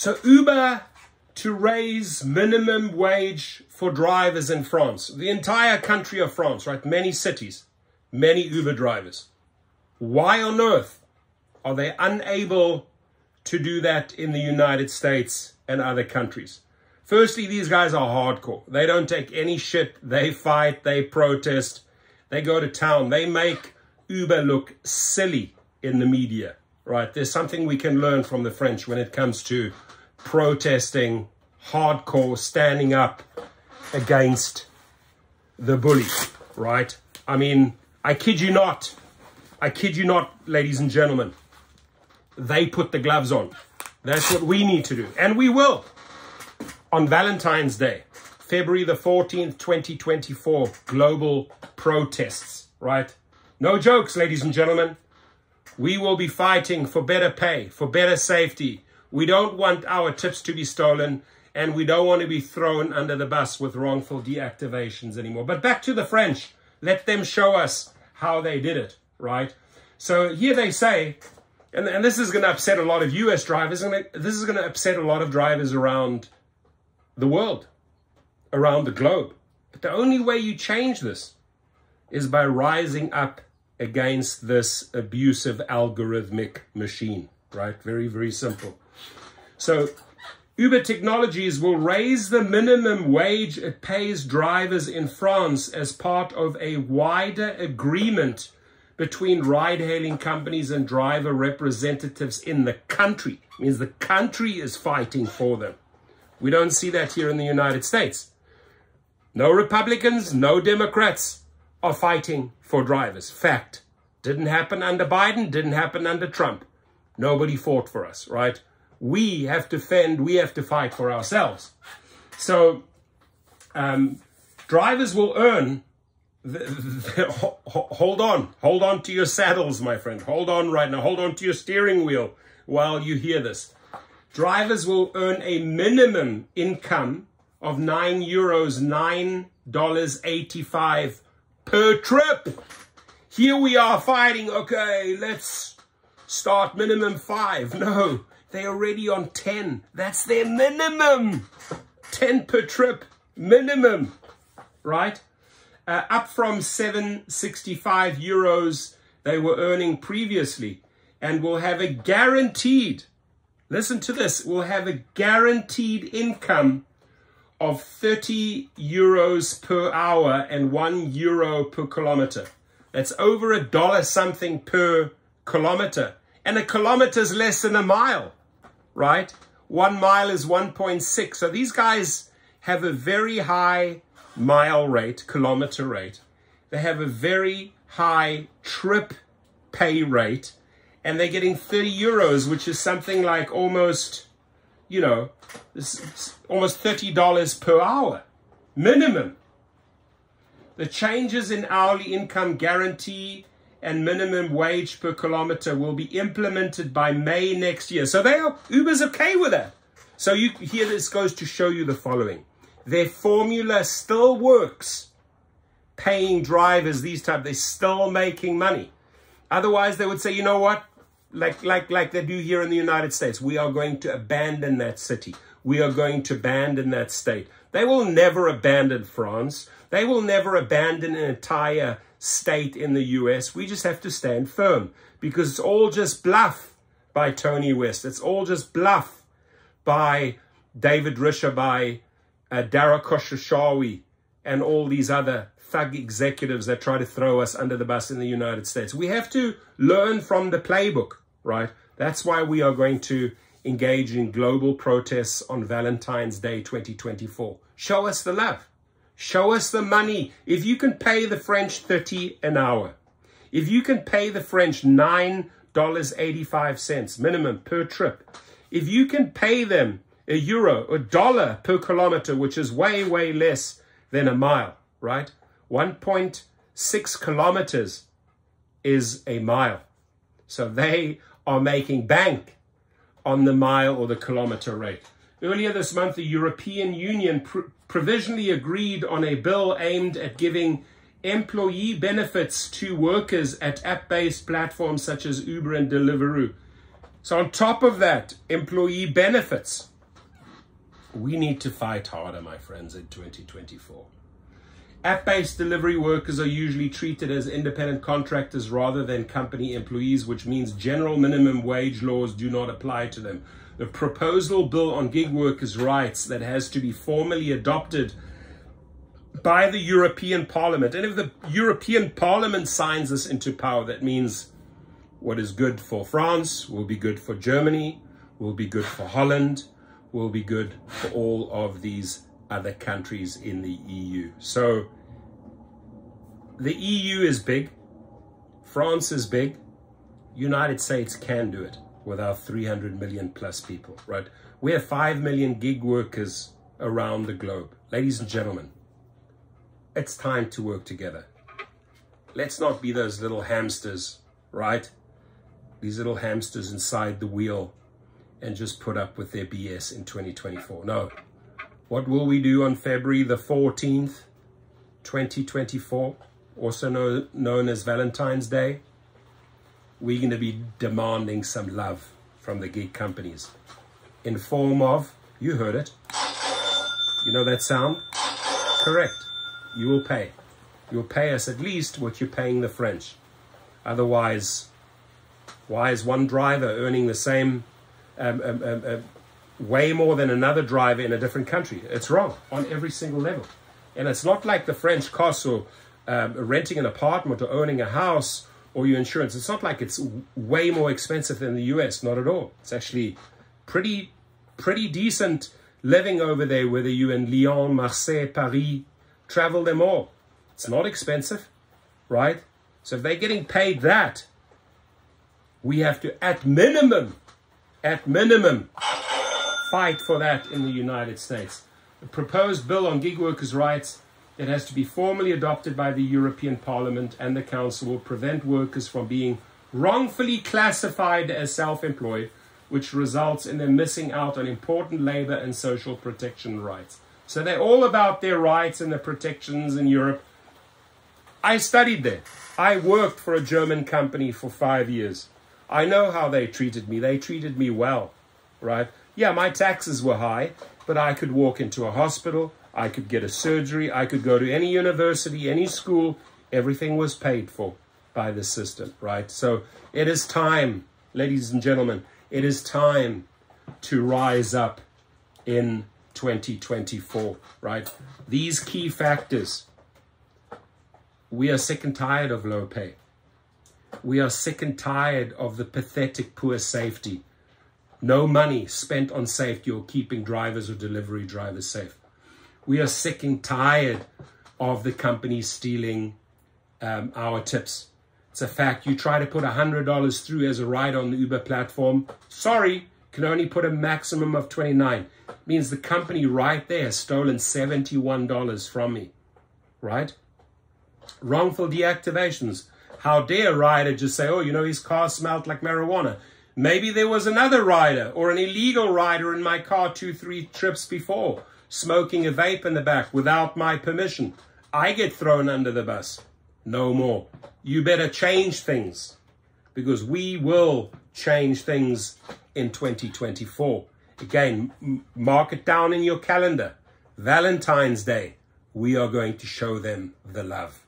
So Uber to raise minimum wage for drivers in France, the entire country of France, right? Many cities, many Uber drivers. Why on earth are they unable to do that in the United States and other countries? Firstly, these guys are hardcore. They don't take any shit. They fight, they protest, they go to town. They make Uber look silly in the media, right? There's something we can learn from the French when it comes to protesting, hardcore, standing up against the bully, right? I mean, I kid you not, ladies and gentlemen. They put the gloves on. That's what we need to do. And we will. On Valentine's Day, February the 14th, 2024, global protests, right? No jokes, ladies and gentlemen. We will be fighting for better pay, for better safety. We don't want our tips to be stolen, and we don't want to be thrown under the bus with wrongful deactivations anymore. But back to the French. Let them show us how they did it, right? So here they say, and this is going to upset a lot of US drivers, and this is going to upset a lot of drivers around the world, around the globe. But the only way you change this is by rising up against this abusive algorithmic machine, right? Very, very simple. So Uber Technologies will raise the minimum wage it pays drivers in France as part of a wider agreement between ride-hailing companies and driver representatives in the country. It means the country is fighting for them. We don't see that here in the United States. No Republicans, no Democrats are fighting for drivers. Fact. Didn't happen under Biden, didn't happen under Trump. Nobody fought for us, right? We have to fend, we have to fight for ourselves. So drivers will earn, hold on to your saddles, my friend. Hold on right now, hold on to your steering wheel while you hear this. Drivers will earn a minimum income of €9, $9.85 per trip. Here we are fighting, okay, let's start minimum 5. No, they're already on 10. That's their minimum. 10 per trip, minimum, right? Up from €765 they were earning previously, and will have a guaranteed, listen to this, will have a guaranteed income of €30 per hour and €1 per kilometer. That's over $1 something per kilometer. And a kilometer is less than a mile, right? 1 mile is 1.6. So these guys have a very high mile rate, kilometer rate. They have a very high trip pay rate. And they're getting €30, which is something like almost, you know, almost $30 per hour, minimum. The changes in hourly income guarantee and minimum wage per kilometer will be implemented by May next year. So Uber's okay with that. So here this goes to show you the following. Their formula still works. Paying drivers these type, they're still making money. Otherwise, they would say, you know what? Like they do here in the United States, we are going to abandon that city. We are going to abandon that state. They will never abandon France. They will never abandon an entire state in the US. We just have to stand firm, because it's all just bluff by Tony West. It's all just bluff by David Risher, by Dara Khosrowshahi, and all these other thug executives that try to throw us under the bus in the United States. We have to learn from the playbook, right? That's why we are going to engage in global protests on Valentine's Day 2024. Show us the love. Show us the money. If you can pay the French $30 an hour, if you can pay the French $9.85 minimum per trip, if you can pay them €1, $1 per kilometer, which is way, way less than a mile, right? 1.6 kilometers is a mile. So they are making bank on the mile or the kilometer rate. Earlier this month, the European Union provisionally agreed on a bill aimed at giving employee benefits to workers at app-based platforms such as Uber and Deliveroo. So on top of that, employee benefits. We need to fight harder, my friends, in 2024. App-based delivery workers are usually treated as independent contractors rather than company employees, which means general minimum wage laws do not apply to them. The proposal bill on gig workers' rights that has to be formally adopted by the European Parliament. And if the European Parliament signs this into power, that means what is good for France will be good for Germany, will be good for Holland, will be good for all of these other countries in the EU. So the EU is big, France is big, United States can do it with our 300 million plus people, right? We have 5 million gig workers around the globe. Ladies and gentlemen, it's time to work together. Let's not be those little hamsters, right? These little hamsters inside the wheel and just put up with their BS in 2024. No. What will we do on February the 14th, 2024, also known as Valentine's Day? We're going to be demanding some love from the gig companies in form of, you heard it, you know that sound? Correct. You will pay. You'll pay us at least what you're paying the French. Otherwise, why is one driver earning the same, way more than another driver in a different country? It's wrong on every single level. And it's not like the French costs or renting an apartment or owning a house or your insurance. It's not like it's way more expensive than the US, not at all. It's actually pretty decent living over there, whether you're in Lyon, Marseille, Paris, travel them all. It's not expensive, right? So if they're getting paid that, we have to, at minimum, fight for that in the United States. The proposed bill on gig workers' rights, it has to be formally adopted by the European Parliament and the Council, will prevent workers from being wrongfully classified as self-employed, which results in them missing out on important labor and social protection rights. So they're all about their rights and the protections in Europe. I studied there. I worked for a German company for 5 years. I know how they treated me. They treated me well, right? Yeah, my taxes were high, but I could walk into a hospital. I could get a surgery. I could go to any university, any school. Everything was paid for by the system, right? So it is time, ladies and gentlemen, it is time to rise up in 2024, right? These key factors. We are sick and tired of low pay. We are sick and tired of the pathetic poor safety. No money spent on safety or keeping drivers or delivery drivers safe. We are sick and tired of the companies stealing our tips. It's a fact. You try to put $100 through as a ride on the Uber platform. Sorry, can only put a maximum of $29. Means the company right there has stolen $71 from me, right? Wrongful deactivations. How dare a rider just say, oh, you know, his car smelled like marijuana. Maybe there was another rider or an illegal rider in my car 2-3 trips before, smoking a vape in the back without my permission. I get thrown under the bus. No more. You better change things, because we will change things in 2024. Again, mark it down in your calendar. Valentine's Day, we are going to show them the love.